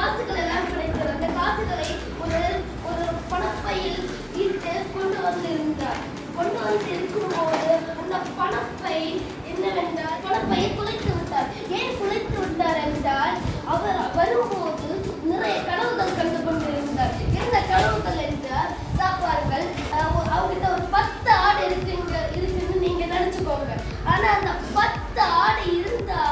காசுகள் எல்லாம் கிடைத்தது. அந்த காசுகளை ஒரு ஒரு பணப்பையில் இட்டு கொண்டு வந்திருந்தார். கொண்டு வந்து இருக்கும்போது அந்த பணப்பை என்னவென்றால் பணப்பையை குலைத்து விட்டார். ஏன் குலைத்து விட்டார் என்றால் அவர் வரும்போது நிறைய கனவுகள் கண்டு கொண்டிருந்தார். என்ன கனவுகள் என்றால் பாருங்கள், அவர்கிட்ட ஒரு 10 ஆடு இருக்குன்னு நீங்க நினைச்சுக்கோங்க. ஆனா அந்த 10 ஆடு இருந்தா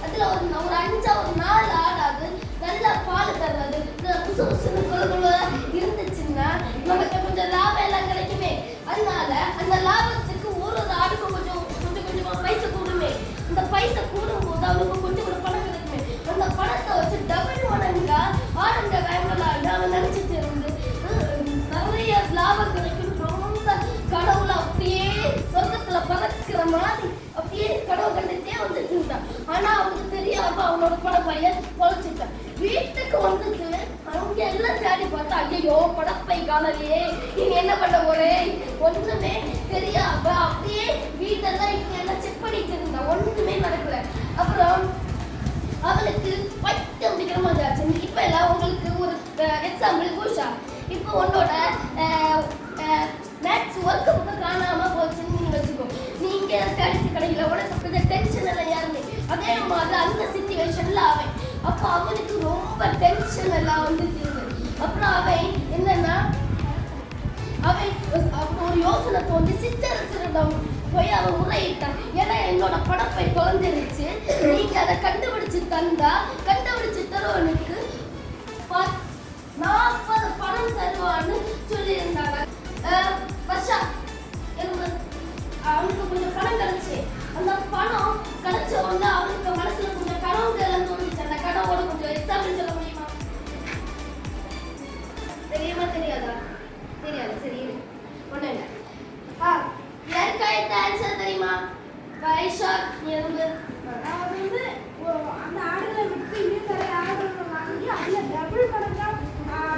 அதுல ஒரு 5 ஒரு 4 ஆடாது நல்லா பால் தருவது புசு புசுன்னு குழுகுழு இருந்துச்சுன்னா நமக்கு கொஞ்சம் லாபம் எல்லாம் கிடைக்குமே. அதனால அந்த லாபத்துக்கு ஒரு ஆடுக்கு கொஞ்சம் கொஞ்சமா பைசா கூடுமே. அந்த பைசா கூடும் போது அவனுக்கு கொஞ்சம் பணம் கிடைக்குமே. அந்த பணத்தை வச்சு டபுள் மடங்கா ஆடுங்க வாங்கலான்னு அவன் நினைச்சிட்டு இருந்து நிறைய லாபம் கிடைக்கும். ரொம்ப கடவுளை அப்படியே சொர்க்கத்துல பறக்கிற மாதிரி அப்படியே கடவுள் கண்டுட்டே வந்துட்டு இருந்தான். ஆனா அவனுக்கு தெரியாம அவனோட பணப்பைய பொழைச்சிட்டான். வீட்டுக்கு வந்துட்டு அவங்க எல்லாம் தேடி பார்த்தா ஐயோ பணப்பை காணலையே, நீங்க என்ன பண்ண போறே ஒண்ணுமே தெரியாம அப்படியே வீட்டெல்லாம் இங்க எல்லாம் செக் பண்ணிட்டு இருந்தான். ஒண்ணுமே நடக்கல. அப்புறம் அவனுக்கு பைத்தியம் பிடிக்கிற மாதிரி ஆச்சு. இப்ப எல்லாம் உங்களுக்கு ஒரு எக்ஸாம்பிள் பூஷா, இப்போ உன்னோட மேத்ஸ் ஒர்க் புக்கு காணாம போச்சுன்னு நீங்க வச்சுக்கோ. நீங்க கடிச்சு கடையில உனக்கு கொஞ்சம் டென்ஷன் எல்லாம் யாருமே அதே மாதிரி அந்த சிச்சுவேஷன்ல அவன் அப்ப அவனுக்கு ரொம்ப டென்ஷன் எல்லாம் வந்துட்டு. அப்புறம் அவன் என்னன்னா அவன் ஒரு யோசனை தோண்டி சித்தரசரிடம் போய் அவன் முறையிட்டான். ஏன்னா என்னோட பணப்பை தொலைஞ்சிருச்சு, நீங்க அதை கண்டுபிடிச்சு தருவனுக்கு 40 பணம் தருவான்னு சொல்லியிருந்தாங்க. வருஷா அவனுக்கு கொஞ்சம் பணம் கிடைச்சு. அந்த பணம் கிடைச்ச உடனே அவனுக்கு மனசுல கொஞ்சம் கனவுகள் எல்லாம் தோணுச்சு. அந்த கனவோட கொஞ்சம் எக்ஸாம்பிள் சொல்ல முடியுமா? தெரியுமா தெரியாதா? தெரியாது. சரி ஒண்ணு இல்லை. யாருக்கா இந்த ஆன்சர் தெரியுமா? வைஷா நீ வந்து அந்த ஆடுகளை விட்டு இன்னும் நிறைய ஆடுகளை வாங்கி அதுல டபுள் மடங்கா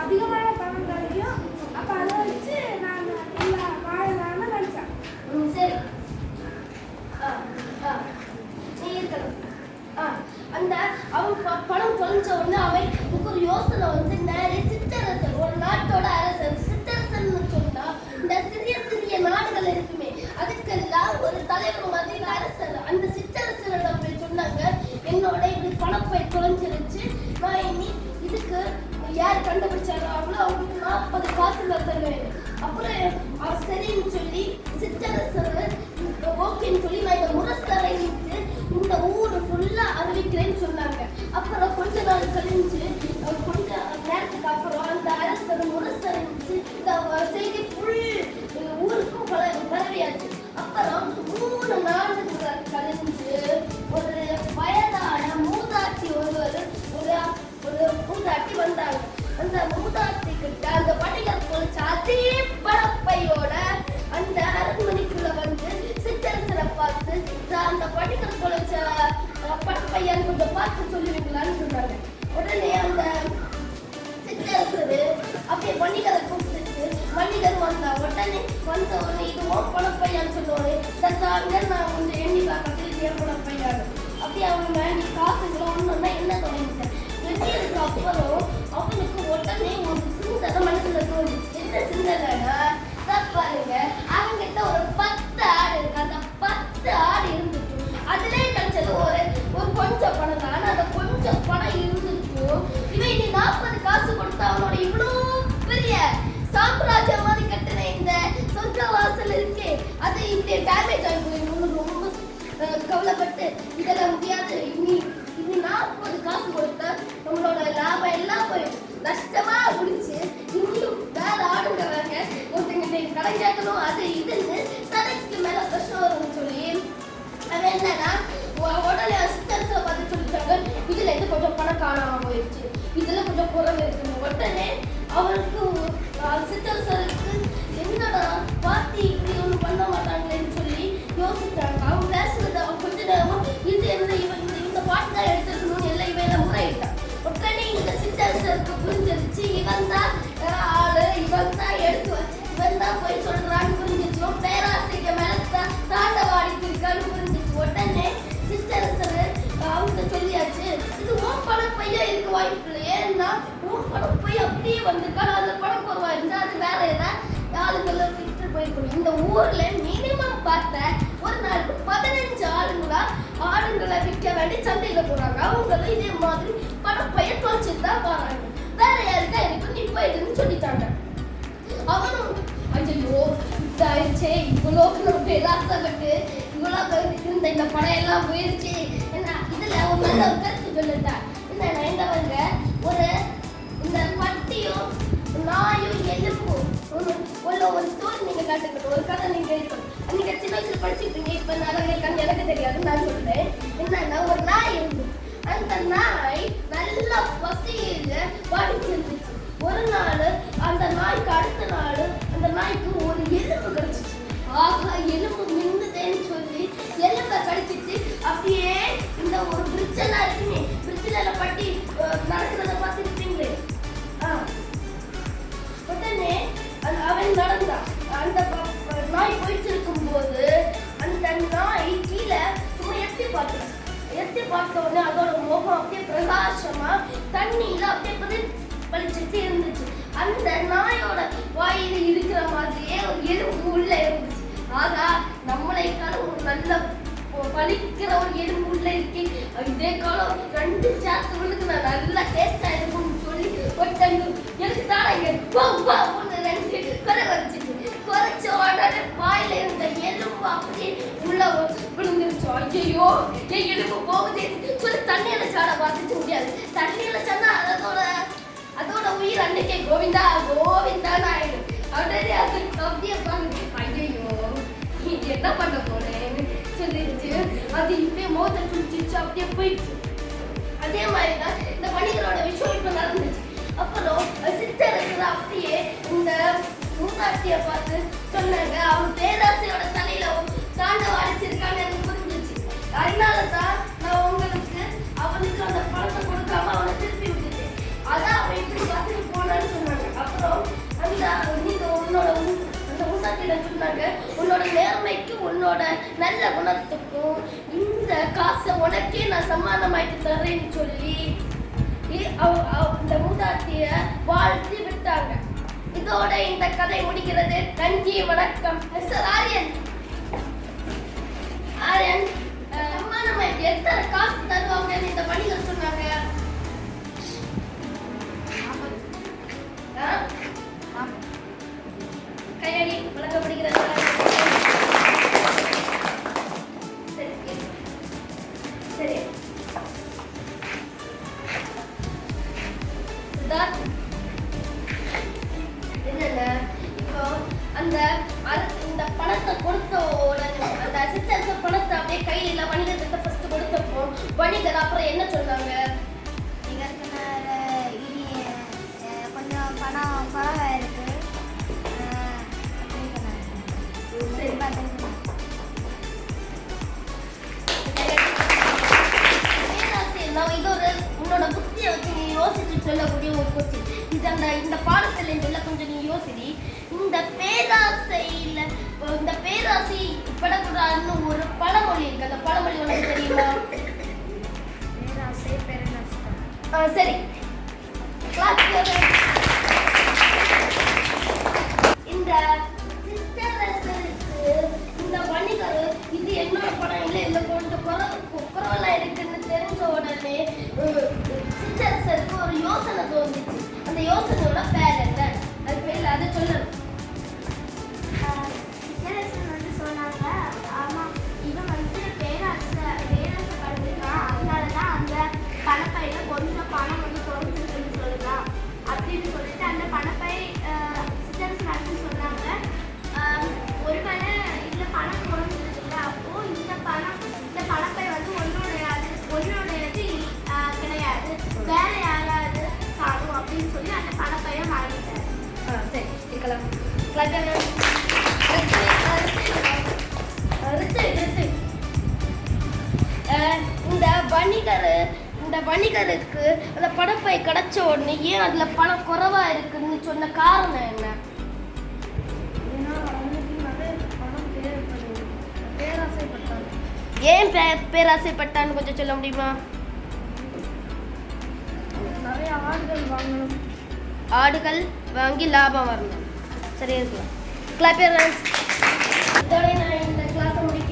அதிகமான பணம் கிடைக்கும். அப்ப அதை வச்சு நான் நல்லா வாழலாம்னு நினைச்சேன். சரி நீ இருக்கணும். அந்த அவன் பணம் தொலைஞ்ச உடனே அவன் ஒரு யோசனை வந்து நிறைய சித்தரசன், ஒரு நாட்டோட அரசன் சித்தரசன் சொன்னா இந்த சிறிய சிறிய நாடுகள் இருக்குமே அதுக்கெல்லாம் ஒரு தலைவர் மாதிரி அரசர். அந்த சித்தரசனிடம் போய் சொன்னாங்க, என்னோட இப்படி பணப்பை தொலைஞ்சிருச்சு, நான் இனி இதுக்கு யார் கண்டுபிடிச்சாரோ அவங்களுக்கு 40 காசுகள் தருவேன். அப்புறம் அவர் சரின்னு சொல்லி சித்தரசர் ஓகேன்னு சொல்லி நான் இந்த முரசரை விட்டு இந்த ஊரு ஃபுல்லா அறிவிக்கிறேன்னு சொன்னாங்க. அப்புறம் கொஞ்ச நாள் கழிஞ்சு கொஞ்ச நேரத்துக்கு அப்புறம் அந்த அரசர் முரசரிச்சு இந்த செய்தி ஃபுல் ஊருக்கும் பரவியாச்சு. அப்புறம் 3 நாடுகள் கழிஞ்சு ஒரு வயதான மூதாட்டி ஒரு மூதாட்டி வந்தாங்க. அந்த மூதாட்டி கிட்ட அந்த வணிகர் போலீஸ் அதே பணப்பையோட அந்த அரண்மனைக்குள்ள வந்து சித்தரசரை பார்த்து அந்த வணிகர் போலீஸ் பணப்பையான்னு கொஞ்சம் பார்த்து சொல்லுவீங்களான்னு சொன்னாங்க. உடனே அந்த சித்தரசரு அப்படியே வணிகரை கூப்பிட்டு வணிகர் வந்தா. உடனே வந்தவொடனே இதுவும் பணப்பையான்னு சொல்லுவாரு. நான் கொஞ்சம் எண்ணி பார்க்கறது ஏன் பணப்பையான்னு அப்படியே அவங்க வேண்டி காசுகளை ஒண்ணுன்னா என்ன தொடங்கிட்டேன். வெட்டியதுக்கு அப்புறம் அவனுக்கு உடனே ஒரு சிந்தனை மனசுல தோணுச்சு. என்ன சிந்தனைனா பாருங்க, அவங்கிட்ட ஒரு 10 ஆடு இருக்கு. அந்த 10 ஆடு இருந்துச்சு. அதுலயே கிடைச்சது ஒரு கொஞ்சம் பணம் தான். அந்த கொஞ்சம் பணம் இருந்துச்சு. இவன் இனி 40 காசு கொடுத்து அவனோட இவ்வளவு பெரிய சாம்ராஜ்யம் மாதிரி கட்டின இந்த சொர்க்க வாசல் இருக்கு அது இப்படி டேமேஜ் ஆகி போயிடும். ரொம்ப கவலைப்பட்டு இதெல்லாம் முடியாது, இனி 40 காசு கொடுத்தா நம்மளோட லாபம் எல்லாம் போயிடும், நஷ்டமா முடிச்சு இன்னும் வேற ஆடுங்க வாங்க ஒருத்தங்க கடை கேட்கணும் அது இதுன்னு தலைக்கு மேல பிரச்சனை வரும்னு சொல்லி அவன் என்னன்னா உடனே சித்தரசரை பார்த்து சொல்லிட்டாங்க, இதுல இருந்து கொஞ்சம் பணம் காணாம போயிடுச்சு, இதுல கொஞ்சம் குறைவு இருக்கு. உடனே அவருக்கு சித்தரசருக்கு என்னடா பார்த்தி இப்படி ஒண்ணு பண்ண மாட்டாங்களேன்னு சொல்லி யோசிச்சாங்க. அவங்க பேசுறத கொஞ்ச நேரமும் இது என்ன இவன் இந்த பாட்டு தான் எடுத்துக்கணும்னு எல்லாம் இவன் முறையிட்டான். உடனே இந்த சித்தரசருக்கு புரிஞ்சிருச்சு, இவன் தான் ஆளு, இவன் தான் இவன் தான் போய் சொல்றான்னு புரிஞ்சிச்சு. பேராசிரியர் மேல தாண்டவாடிக்கு இருக்கான்னு புரிஞ்சிச்சு. உடனே சித்தரசர் அவங்க சொல்லியாச்சு, இது ஓ பணப்பை பையா இருக்க வாய்ப்பு இல்லை. ஏன்னா உன் பணப்பை அப்படியே வந்திருக்காது. அதுல பணம் குறைவா இருந்தா அது வேற ஏதாவது ஆளுங்களை விட்டு போயிருக்கணும். இந்த ஊர்ல மினிமம் பார்த்த ஒரு நாளுக்கு 15 ஆளுங்களை விற்க வேண்டி சந்தையில போறாங்க. அவங்களும் இதே மாதிரி பணப்பைய தொலைச்சிட்டு தான் வராங்க. வேற யாருக்கா எனக்கு நீ போயிடுன்னு சொல்லிட்டாங்க. அவனும் ஐயோ இதாயிடுச்சே, இவ்வளோக்கு நம்ம பேராசப்பட்டு இவ்வளோ இருந்த இந்த படம் எல்லாம் போயிடுச்சு. என்ன இதுல ஒரு நல்ல ஒரு கருத்து சொல்லிட்டான். என்ன என்னவங்க ஒரு இந்த பட்டியும் நாயும் எலும்பும் ஒரு ஸ்டோரி நீங்க காட்டுக்கணும், ஒரு கதை நீங்க இருக்கணும். நீங்க சின்ன வயசுல படிச்சுட்டீங்க, இப்ப நிறைய இருக்கான்னு எனக்கு தெரியாது. நான் சொல்றேன் என்னன்னா ஒரு நாய் இருந்து அந்த நாய் நல்லா பசியில பாடிச்சிருந்துச்சு. ஒரு நாள் அந்த நாய்க்கு அடுத்த நாள் அந்த நாய்க்கு ஒரு எலும்பு கிடைச்சிச்சு. ஆகா எலும்பு மின்னுதேன்னு சொல்லி எலும்பை கடிச்சிச்சு. அப்படியே இந்த ஒரு பிரிட்ஜ் எல்லாம் இருக்குமே, பிரிட்ஜில் பட்டி நடக்கிறத பார்த்துருப்பீங்களே. உடனே அவன் நடந்தான். அந்த நாய் போயிட்டு இருக்கும் போது அந்த நாய் கீழே சும்மா எட்டி பார்த்த உடனே அதோட முகம் அப்படியே பிரகாசமா தண்ணியில அப்படியே பளிச்சுட்டு இருந்துச்சு. அந்த நாயோட வாயில இருக்கிற மாதிரியே ஒரு எலும்பு உள்ள இருந்துச்சு. ஆனா நம்மளை காலம் ஒரு நல்ல பழிக்கிற ஒரு எலும்பு உள்ள இருக்கு. இதே காலம் 2 சேர்த்து நான் நல்லா டேஸ்டா இருக்கும்னு சொல்லி எனக்கு தானே 2 குறை வச்சுட்டு குறைச்ச உடனே வாயில இருந்த எலும்பு அப்படியே உள்ள விழுந்துருச்சு. ஐயோ என் எலும்பு போகுது சொல்லி தண்ணியில சாட பார்த்துக்க முடியாது. தண்ணியில சாடா அதோட உயிர் அன்னைக்கே கோவிந்தா கோவிந்தான்னு ஆயிடும். உடனே அது அப்படியே பாருங்க, ஐயோ என்ன பண்ண போறேன்னு சொல்லிடுச்சு. அது இப்படியே மோத குளிச்சிச்சு, அப்படியே போயிடுச்சு. அதே மாதிரிதான் இந்த வணிகரோட விஷயம் இப்ப நடந்துச்சு. அப்புறம் சித்தரசர் அப்படியே இந்த மூதாட்டிய பார்த்து சொன்னாங்க, அவன் பேராசையோட தலையில தாண்டவ அடிச்சிருக்கான்னு எனக்கு புரிஞ்சிச்சு. அதனாலதான் நான் அவனுக்கு அந்த பணத்தை கொடுக்காம அவனை திருப்பி விட்டுட்டேன். அதான் அவன் இப்படி பார்த்துட்டு போனான்னு சொன்னாங்க. அப்புறம் நீங்க அந்த மூதாட்டியில சொன்னாங்க, உன்னோட நேர்மைக்கு உன்னோட நல்ல குணத்துக்கும் இந்த காசை உனக்கே நான் சமாதானமாயிட்டு தர்றேன்னு சொல்லி இந்த மூதாட்டிய வாழ்த்தி விட்டாங்க. இதோட இந்த கதை முடிக்கிறது. நன்றி, வணக்கம். மிஸ்டர் ஆரியன் சமாதானமாயிட்டு எத்தனை காசு தருவாங்கன்னு இந்த வணிகர் சொன்னாங்க. கையடி வழங்கப்படுகிறது. சரி என்னன்னா இப்போ இந்த பணத்தை கொடுத்த உடனே அந்த சித்தரசர் பணத்தை அப்படியே கையில வணிகர்கிட்ட ஃபர்ஸ்ட் கொடுத்தப்போ வணிகர் அப்புறம் என்ன சொன்னாங்க? கொஞ்சம் பணம் குறைவா இருக்கு. இது ஒரு உன்னோட புத்தியை வச்சு நீ யோசிச்சு சொல்லக்கூடிய ஒரு கொஸ்டின். இந்த பாடத்துல கொஞ்சம் நீ யோசிடி. இந்த பேராசை படக்கூடாதுன்னு ஒரு பழமொழி இருக்கு. அந்த பழமொழி உனக்கு தெரியுமா? பேராசை பெருநஷ்டம். சரி, இந்த சித்தரசருக்கு இந்த வணிகர் இது என்னோட படம் இல்லை, இல்லை கொஞ்சம் குறவெல்லாம் இருக்குன்னு தெரிஞ்ச உடனே சித்தரசருக்கு ஒரு யோசனை தோன்றுச்சு. அந்த யோசனையோட பேர் என்ன? அது பேர் அதை சொல்லணும். சித்தரசன் வந்து சொன்னாங்க, ஆமா இவன் வந்து பேராசை படுத்துருக்கான், அதனாலதான் அந்த பணப்பையில கொஞ்சம் பணம் வந்து குறைஞ்சிருக்குன்னு சொல்லலாம் அப்படின்னு சொல்லிட்டு அந்த பணப்பை சித்தரசன் அடுத்து சொன்னாங்க, ஒருவேளை இதுல பணம் குறைஞ்சிருக்கு, அப்போ இந்த பணப்பை வந்து ஒன்னோடையது கிடையாது, வேற யாராவது காணும் அப்படின்னு சொல்லி அந்த பணப்பையை வாங்கிட்டாரு. சரி இருக்கலாம். இந்த வணிகருக்கு அந்த பணப்பை கிடைச்ச உடனே ஏன் அதுல பணம் குறைவா இருக்குன்னு சொன்ன காரணம் என்ன? பேராசைப்பட்டான். ஏன் பேராசைப்பட்டான்னு கொஞ்சம் சொல்ல முடியுமா? ஆடுகள் வாங்கணும். ஆடுகள் வாங்கி லாபம் வரணும். சரியா இருக்கலாம். Clap your hands. இதோட நான் இந்த கிளாஸை முடிக்கிறேன்.